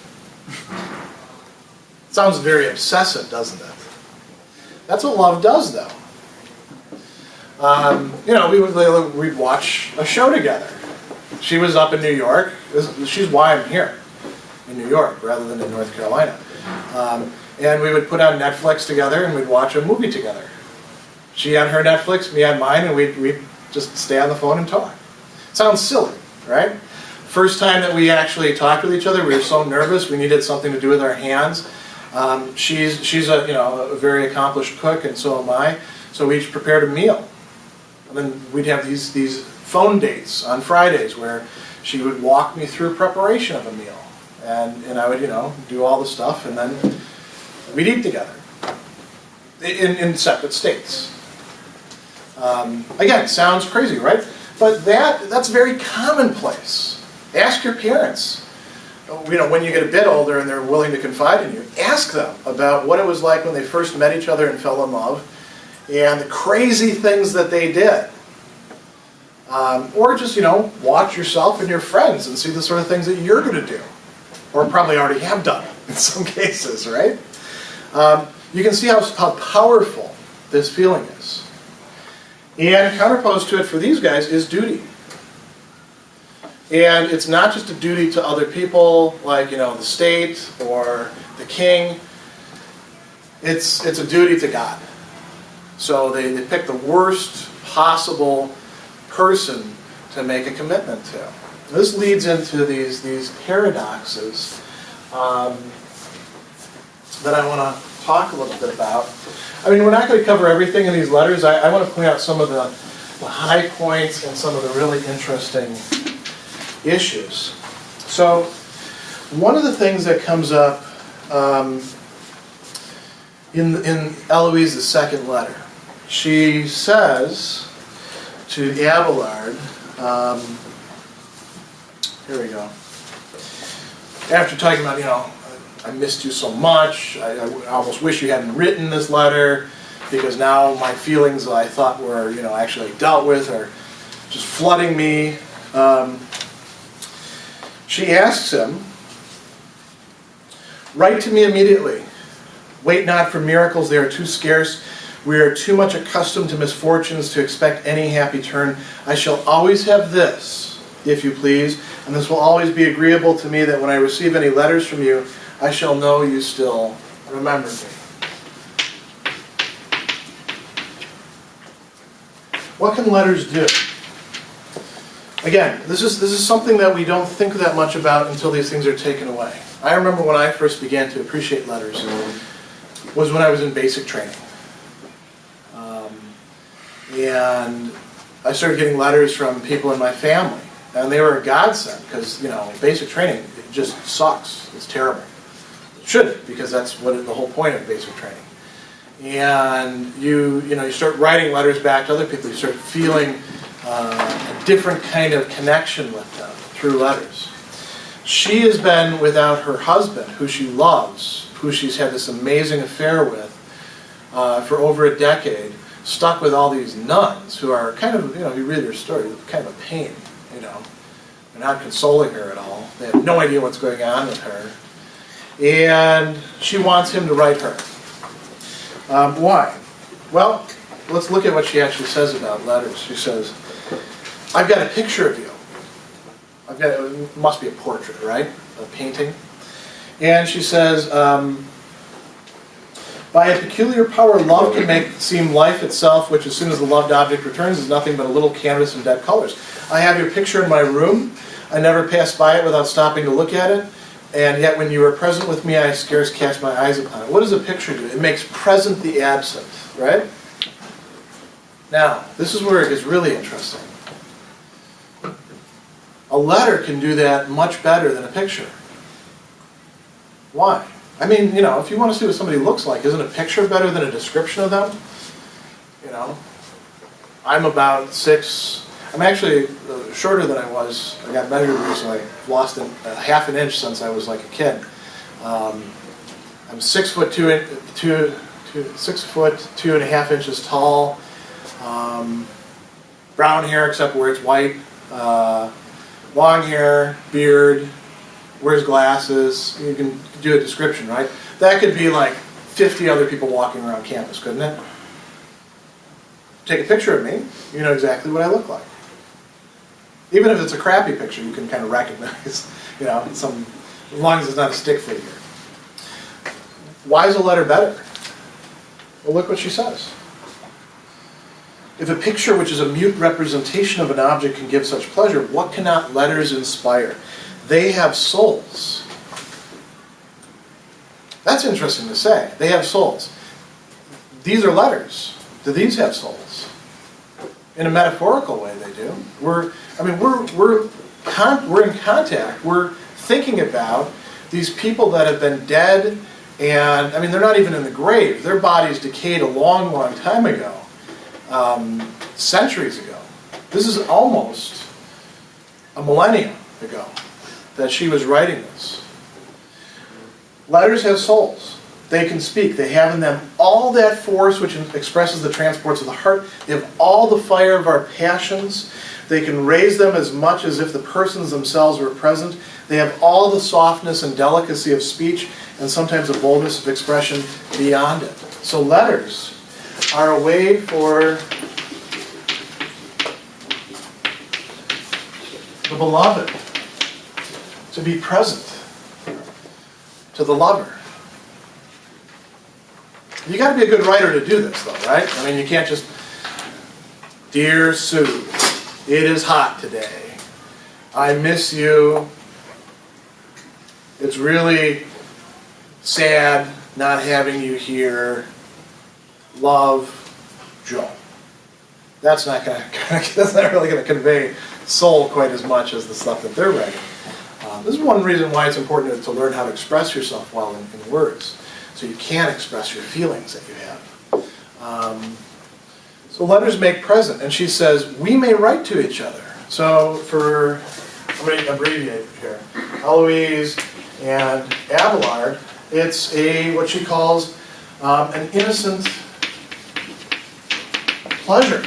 Sounds very obsessive, doesn't it? That's what love does, though. We'd watch a show together. She was up in New York. She's why I'm here in New York rather than in North Carolina. And we would put on Netflix together and we'd watch a movie together. She on her Netflix, me on mine, and we'd just stay on the phone and talk. Sounds silly, right? First time that we actually talked with each other, we were so nervous. We needed something to do with our hands. She's a very accomplished cook, and so am I. So we each prepared a meal. And then we'd have these phone dates on Fridays where she would walk me through preparation of a meal. And I would, do all the stuff, and then we'd eat together in separate states. Again, sounds crazy, right? But that's very commonplace. Ask your parents. When you get a bit older and they're willing to confide in you, ask them about what it was like when they first met each other and fell in love, and the crazy things that they did. Or just, watch yourself and your friends and see the sort of things that you're going to do. Or probably already have done in some cases, right? You can see how powerful this feeling is. And counterposed to it for these guys is duty. And it's not just a duty to other people, like, the state or the king. It's a duty to God. So they pick the worst possible person to make a commitment to. This leads into these paradoxes that I want to talk a little bit about. I mean, we're not going to cover everything in these letters. I want to point out some of the high points and some of the really interesting issues. So, one of the things that comes up in Eloise's second letter, she says to Abelard, here we go. After talking about, I missed you so much, I almost wish you hadn't written this letter, because now my feelings that I thought were, actually dealt with are just flooding me. She asks him, "Write to me immediately. Wait not for miracles, they are too scarce. We are too much accustomed to misfortunes to expect any happy turn. I shall always have this, if you please, and this will always be agreeable to me, that when I receive any letters from you, I shall know you still remember me." What can letters do? Again, this is something that we don't think that much about until these things are taken away. I remember when I first began to appreciate letters was when I was in basic training. And I started getting letters from people in my family. And they were a godsend because, basic training, it just sucks. It's terrible. It shouldn't, because that's what the whole point of basic training. And you start writing letters back to other people. You start feeling a different kind of connection with them through letters. She has been without her husband, who she loves, who she's had this amazing affair with for over a decade, stuck with all these nuns who are kind of, you read their story, kind of a pain, They're not consoling her at all. They have no idea what's going on with her. And she wants him to write her. Why? Well, let's look at what she actually says about letters. She says, "I've got a picture of you. It must be a portrait, right? A painting." And she says, "By a peculiar power, love can make seem life itself, which as soon as the loved object returns is nothing but a little canvas in dead colors. I have your picture in my room. I never pass by it without stopping to look at it. And yet when you are present with me, I scarce cast my eyes upon it." What does a picture do? It makes present the absent, right? Now, this is where it gets really interesting. A letter can do that much better than a picture. Why? I mean, if you want to see what somebody looks like, isn't a picture better than a description of them? I'm about 6, I'm actually shorter than I was. I got measured recently. I've lost a half an inch since I was like a kid. I'm 6 foot 6 foot 2.5 inches tall. Brown hair except where it's white. Long hair, beard, wears glasses. You can do a description, right? That could be like 50 other people walking around campus, couldn't it? Take a picture of me, you know exactly what I look like. Even if it's a crappy picture, you can kind of recognize, you know, as long as it's not a stick figure. Why is a letter better? Well, look what she says. If a picture which is a mute representation of an object can give such pleasure, what cannot letters inspire? They have souls. That's interesting to say. They have souls. These are letters. Do these have souls? In a metaphorical way, they do. We're in contact. We're thinking about these people that have been dead, and I mean, they're not even in the grave. Their bodies decayed a long, long time ago, centuries ago. This is almost a millennium ago that she was writing this. Letters have souls. They can speak. They have in them all that force which expresses the transports of the heart. They have all the fire of our passions. They can raise them as much as if the persons themselves were present. They have all the softness and delicacy of speech and sometimes a boldness of expression beyond it. So letters are a way for the beloved to be present to the lover. You got to be a good writer to do this, though, right? I mean, you can't just, "Dear Sue, it is hot today. I miss you. It's really sad not having you here. Love, Joe." That's not really going to convey soul quite as much as the stuff that they're writing. This is one reason why it's important to learn how to express yourself well in words, so you can express your feelings that you have. So letters make present, and she says, we may write to each other. So I'm going to abbreviate here, Heloise and Abelard, it's what she calls an innocent pleasure.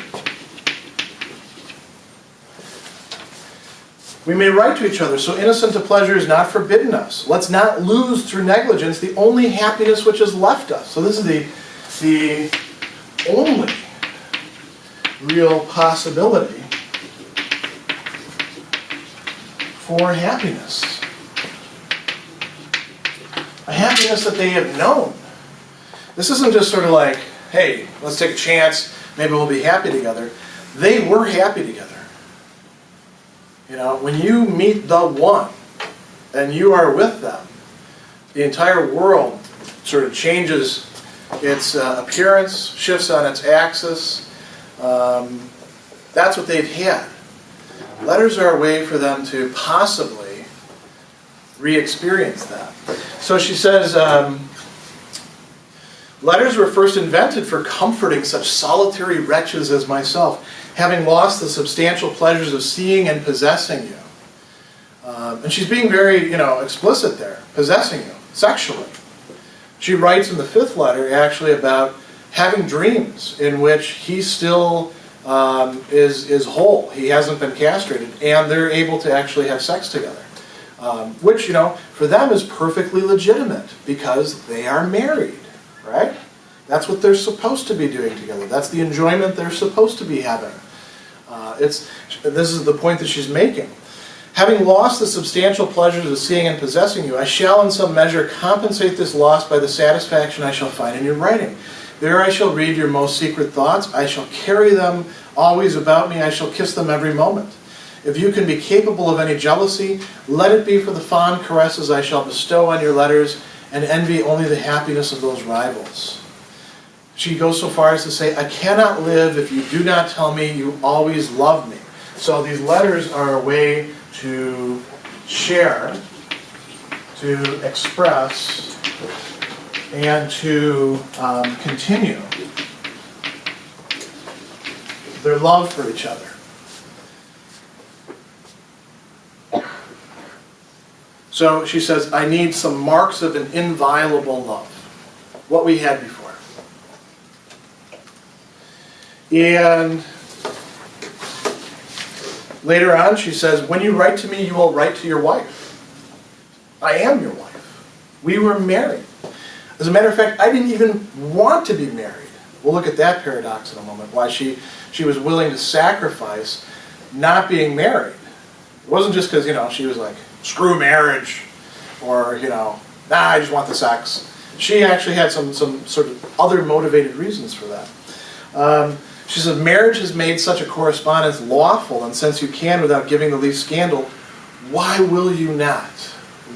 We may write to each other, so innocent a pleasure is not forbidden us. Let's not lose through negligence the only happiness which has left us. So this is the only real possibility for happiness. A happiness that they have known. This isn't just sort of like, hey, let's take a chance, maybe we'll be happy together. They were happy together. You know, when you meet the one and you are with them, the entire world sort of changes its appearance, shifts on its axis. That's what they've had. Letters are a way for them to possibly re-experience that. So she says, letters were first invented for comforting such solitary wretches as myself, having lost the substantial pleasures of seeing and possessing you. And she's being very, explicit there, possessing you, sexually. She writes in the 5th letter actually about having dreams in which he still is whole. He hasn't been castrated, and they're able to actually have sex together. Which, for them is perfectly legitimate because they are married, right? That's what they're supposed to be doing together. That's the enjoyment they're supposed to be having. This is the point that she's making. Having lost the substantial pleasures of seeing and possessing you, I shall in some measure compensate this loss by the satisfaction I shall find in your writing. There I shall read your most secret thoughts. I shall carry them always about me. I shall kiss them every moment. If you can be capable of any jealousy, let it be for the fond caresses I shall bestow on your letters, and envy only the happiness of those rivals. She goes so far as to say, I cannot live if you do not tell me you always love me. So these letters are a way to share, to express, and to continue their love for each other. So she says, I need some marks of an inviolable love. What we had before. And later on she says, when you write to me, you will write to your wife. I am your wife. We were married. As a matter of fact, I didn't even want to be married. We'll look at that paradox in a moment, why she was willing to sacrifice not being married. It wasn't just because, she was like, screw marriage, or, I just want the sex. She actually had some sort of other motivated reasons for that. She says, marriage has made such a correspondence lawful, and since you can without giving the least scandal, why will you not?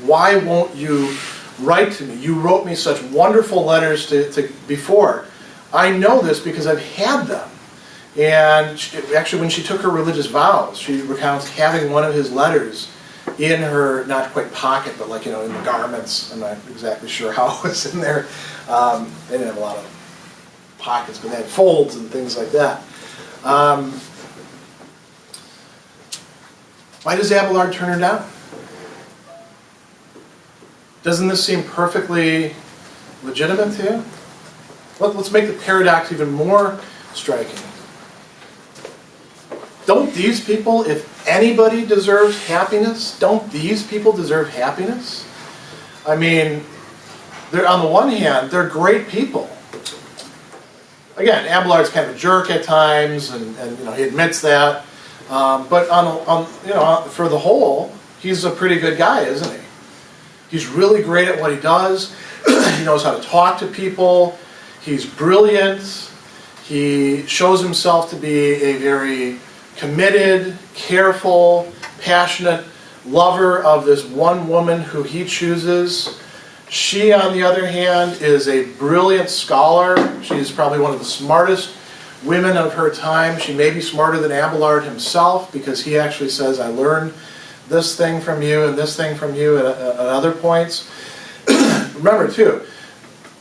Why won't you write to me? You wrote me such wonderful letters to before. I know this because I've had them. And actually, when she took her religious vows, she recounts having one of his letters in her, not quite pocket, but like, in the garments. I'm not exactly sure how it was in there. They didn't have a lot of pockets, but they had folds and things like that. Why does Abelard turn her down? Doesn't this seem perfectly legitimate to you? Let's make the paradox even more striking. Don't these people, if anybody deserves happiness, don't these people deserve happiness? I mean, they're, on the one hand, they're great people. Again, Abelard's kind of a jerk at times, and he admits that. But for the whole, he's a pretty good guy, isn't he? He's really great at what he does. He knows how to talk to people. He's brilliant. He shows himself to be a very committed, careful, passionate lover of this one woman who he chooses. She, on the other hand, is a brilliant scholar. She's probably one of the smartest women of her time. She may be smarter than Abelard himself, because he actually says, I learned this thing from you and this thing from you at other points. Remember, too,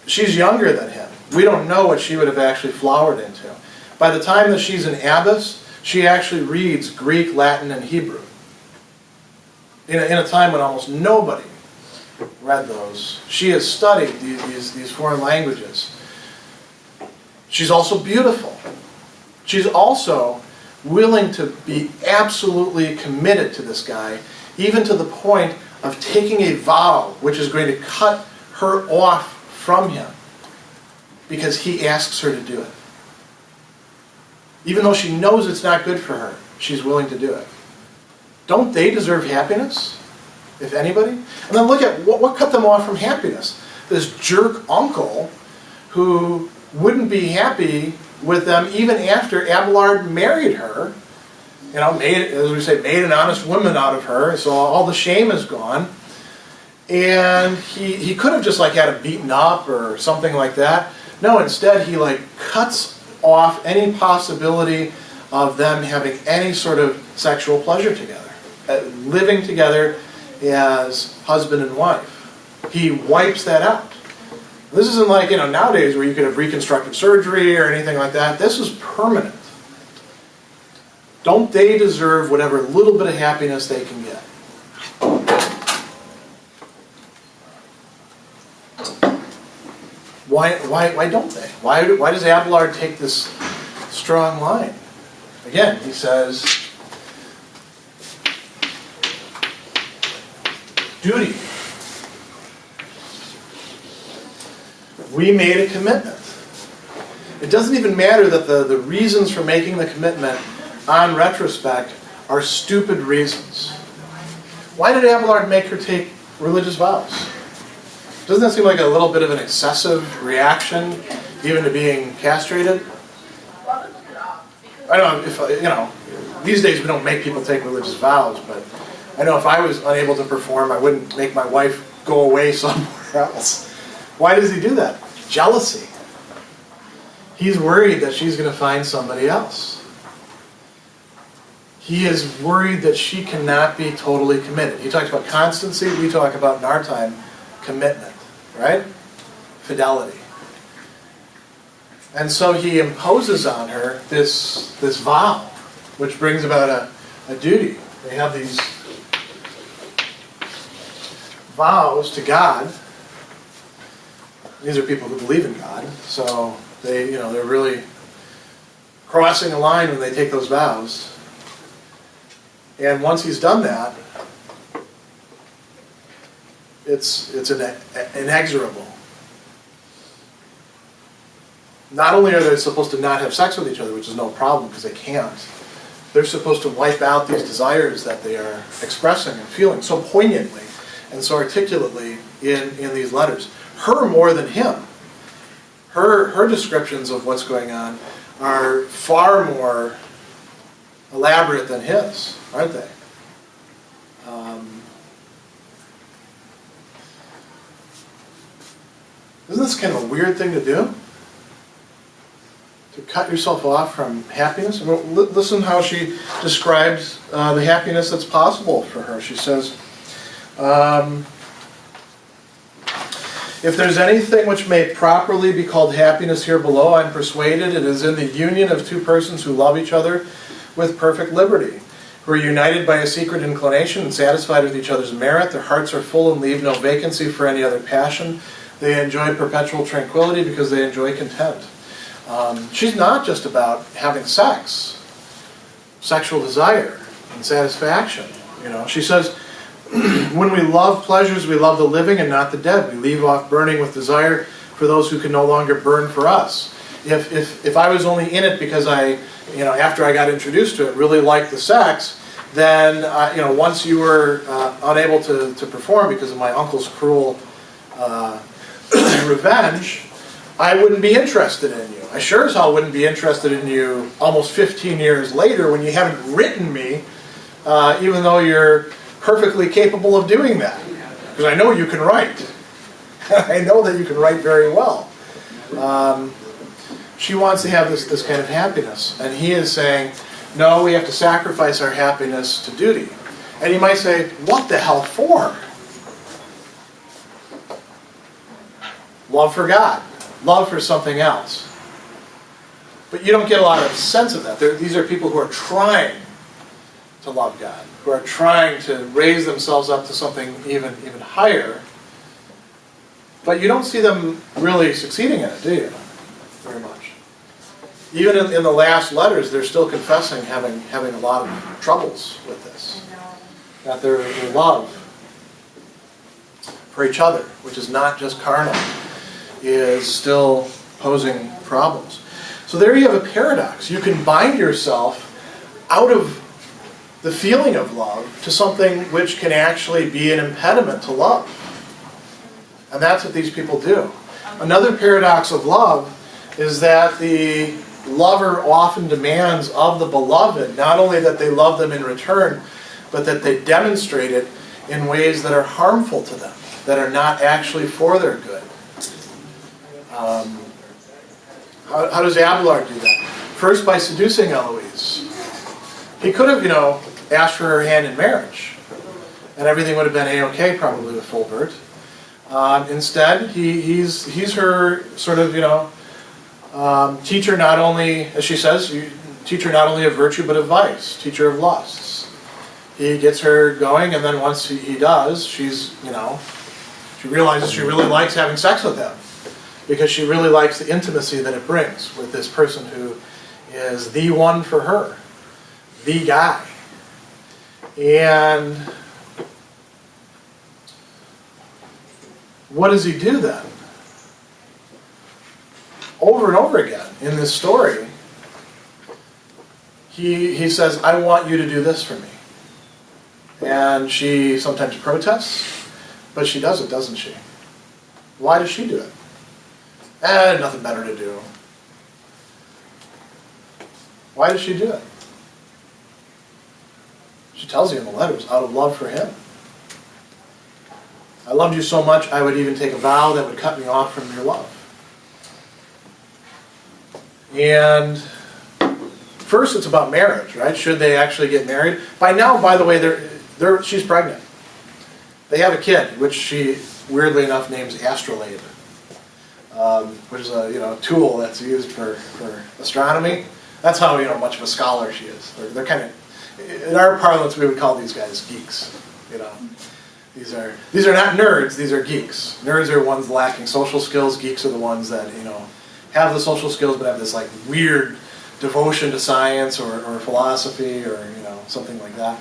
she's younger than him. We don't know what she would have actually flowered into. By the time that she's an abbess, she actually reads Greek, Latin, and Hebrew. In a time when almost nobody read those. She has studied these foreign languages. She's also beautiful. She's also willing to be absolutely committed to this guy, even to the point of taking a vow which is going to cut her off from him because he asks her to do it. Even though she knows it's not good for her, she's willing to do it. Don't they deserve happiness, if anybody? And then look at what cut them off from happiness. This jerk uncle who wouldn't be happy with them even after Abelard married her. Made an honest woman out of her, so all the shame is gone. And he could have just had her beaten up or something like that. No, instead he cuts off any possibility of them having any sort of sexual pleasure together, living together as husband and wife. He wipes that out. This isn't like, nowadays where you could have reconstructive surgery or anything like that. This is permanent. Don't they deserve whatever little bit of happiness they can get? Why don't they? Why does Abelard take this strong line? Again, he says, duty. We made a commitment. It doesn't even matter that the reasons for making the commitment on retrospect are stupid reasons. Why did Abelard make her take religious vows? Doesn't that seem like a little bit of an excessive reaction, even to being castrated? I don't know, these days we don't make people take religious vows, but I know if I was unable to perform, I wouldn't make my wife go away somewhere else. Why does he do that? Jealousy. He's worried that she's going to find somebody else. He is worried that she cannot be totally committed. He talks about constancy, we talk about in our time, commitment, right? Fidelity. And so he imposes on her this vow, which brings about a duty. They have these vows to God. These are people who believe in God, so they're really crossing a line when they take those vows. And once he's done that, it's inexorable. Not only are they supposed to not have sex with each other, which is no problem because they can't, they're supposed to wipe out these desires that they are expressing and feeling so poignantly and so articulately in these letters. Her more than him. Her descriptions of what's going on are far more elaborate than his, aren't they? Isn't this kind of a weird thing to do? To cut yourself off from happiness? I mean, listen how she describes the happiness that's possible for her. She says, if there's anything which may properly be called happiness here below, I'm persuaded it is in the union of two persons who love each other with perfect liberty, who are united by a secret inclination and satisfied with each other's merit. Their hearts are full and leave no vacancy for any other passion. They enjoy perpetual tranquility because they enjoy content. She's not just about having sex, sexual desire and satisfaction. She says, when we love pleasures, we love the living and not the dead. We leave off burning with desire for those who can no longer burn for us. If I was only in it because after I got introduced to it, really liked the sex, then once you were unable to perform because of my uncle's cruel revenge, I wouldn't be interested in you. I sure as hell wouldn't be interested in you almost 15 years later when you haven't written me, even though you're perfectly capable of doing that. Because I know you can write. I know that you can write very well. She wants to have this kind of happiness. And he is saying, no, we have to sacrifice our happiness to duty. And you might say, what the hell for? Love for God. Love for something else. But you don't get a lot of sense of that. These are people who are trying to love God, who are trying to raise themselves up to something even higher. But you don't see them really succeeding in it, do you? Very much. Even in the last letters, they're still confessing having a lot of troubles with this. That their love for each other, which is not just carnal, is still posing problems. So there you have a paradox. You can bind yourself out of the feeling of love to something which can actually be an impediment to love. And that's what these people do. Another paradox of love is that the lover often demands of the beloved not only that they love them in return, but that they demonstrate it in ways that are harmful to them, that are not actually for their good. How does Abelard do that? First, by seducing Eloise. He could have, asked for her hand in marriage, and everything would have been a-okay probably with Fulbert. Instead, he's her sort of, teacher not only, as she says, teacher not only of virtue but of vice, teacher of lusts. He gets her going, and then once he does, she realizes she really likes having sex with him because she really likes the intimacy that it brings with this person who is the one for her, the guy. And what does he do then? Over and over again in this story, he says, I want you to do this for me. And she sometimes protests, but she does it, doesn't she? Why does she do it? Nothing better to do. Why does she do it? She tells you in the letters, out of love for him. I loved you so much, I would even take a vow that would cut me off from your love. And first it's about marriage, right? Should they actually get married? By now, by the way, she's pregnant. They have a kid, which she, weirdly enough, names Astrolabe. which is a tool that's used for astronomy. That's how much of a scholar she is. They're kind of, in our parlance, we would call these guys geeks. These are not nerds. These are geeks. Nerds are ones lacking social skills. Geeks are the ones that have the social skills but have this like weird devotion to science or philosophy or something like that.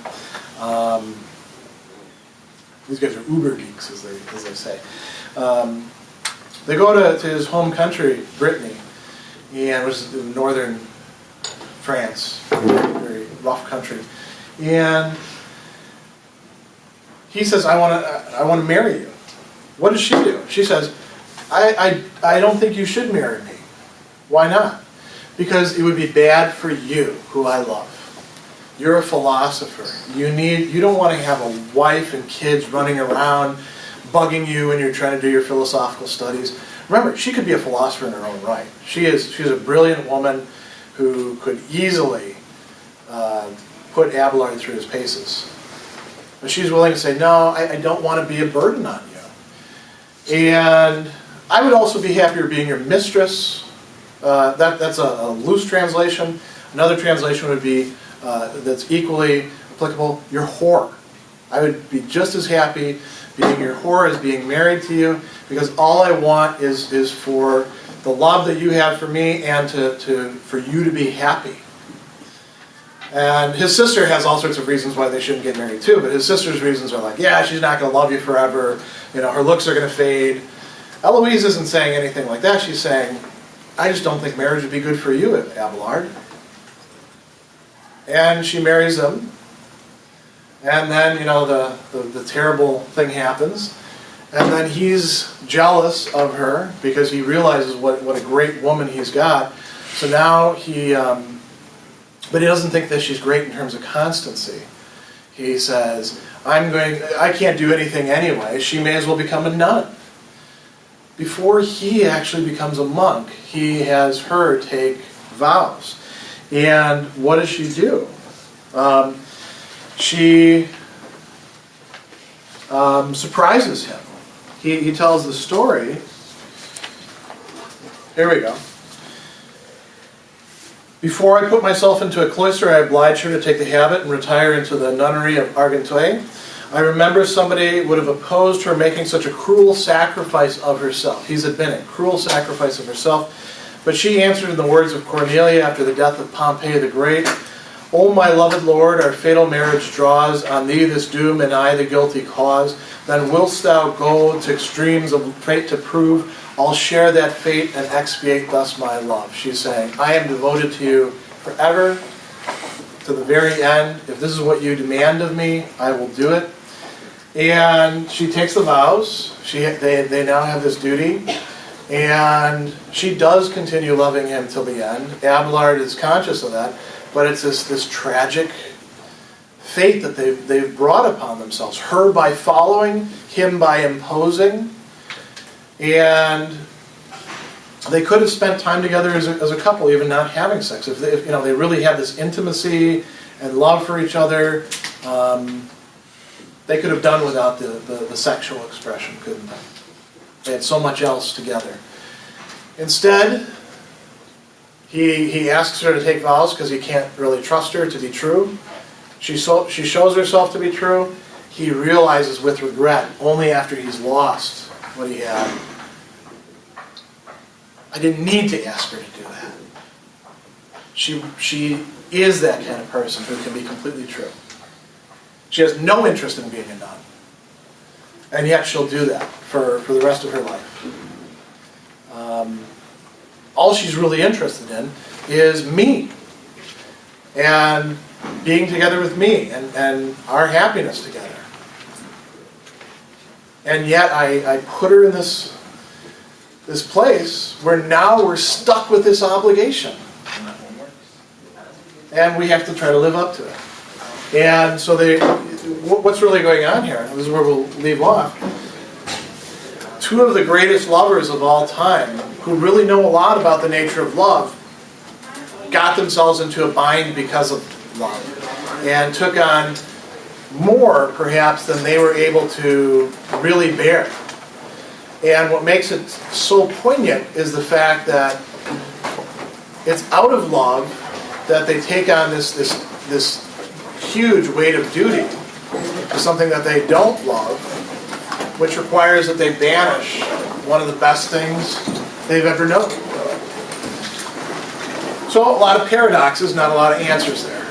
These guys are uber geeks, as they say. They go to his home country, Brittany, and which is in northern France, very rough country, and he says, I want to marry you. What does she do? She says, I don't think you should marry me. Why not? Because it would be bad for you, who I love. You're a philosopher. You don't want to have a wife and kids running around bugging you when you're trying to do your philosophical studies. Remember, she could be a philosopher in her own right. She's a brilliant woman who could easily put Abelard through his paces. But she's willing to say, no, I don't want to be a burden on you. And I would also be happier being your mistress. That's a loose translation. Another translation would be, that's equally applicable, your whore. I would be just as happy being your whore as being married to you, because all I want is for the love that you have for me and for you to be happy. And his sister has all sorts of reasons why they shouldn't get married too, but his sister's reasons are like, yeah, she's not going to love you forever, her looks are going to fade. Eloise isn't saying anything like that. She's saying, I just don't think marriage would be good for you, Abelard. And she marries him. And then, the terrible thing happens. And then he's jealous of her because he realizes what a great woman he's got. So now but he doesn't think that she's great in terms of constancy. He says, I can't do anything anyway. She may as well become a nun. Before he actually becomes a monk, he has her take vows. And what does she do? She surprises him. He tells the story. Here we go. Before I put myself into a cloister, I obliged her to take the habit and retire into the nunnery of Argenteuil. I remember somebody would have opposed her making such a cruel sacrifice of herself. He's admitting, cruel sacrifice of herself. But she answered in the words of Cornelia after the death of Pompey the Great, O my loved Lord, our fatal marriage draws on thee this doom, and I the guilty cause. Then willst thou go to extremes of fate to prove, I'll share that fate and expiate thus my love. She's saying, I am devoted to you forever, to the very end. If this is what you demand of me, I will do it. And she takes the vows. They now have this duty. And she does continue loving him till the end. Abelard is conscious of that. But it's this tragic fate that they've brought upon themselves. Her by following, him by imposing. And they could have spent time together as a couple, even not having sex. If they really had this intimacy and love for each other, they could have done without the sexual expression, couldn't they? They had so much else together. Instead, he asks her to take vows because he can't really trust her to be true. She shows herself to be true. He realizes with regret, only after he's lost what he had, I didn't need to ask her to do that. She is that kind of person who can be completely true. She has no interest in being a nun. And yet she'll do that for the rest of her life. All she's really interested in is me. And being together with me and our happiness together. And yet I put her in this place where now we're stuck with this obligation. And we have to try to live up to it. And so what's really going on here, this is where we'll leave off. Two of the greatest lovers of all time, who really know a lot about the nature of love, got themselves into a bind because of love. And took on more, perhaps, than they were able to really bear. And what makes it so poignant is the fact that it's out of love that they take on this huge weight of duty to something that they don't love, which requires that they banish one of the best things they've ever known. So a lot of paradoxes, not a lot of answers there.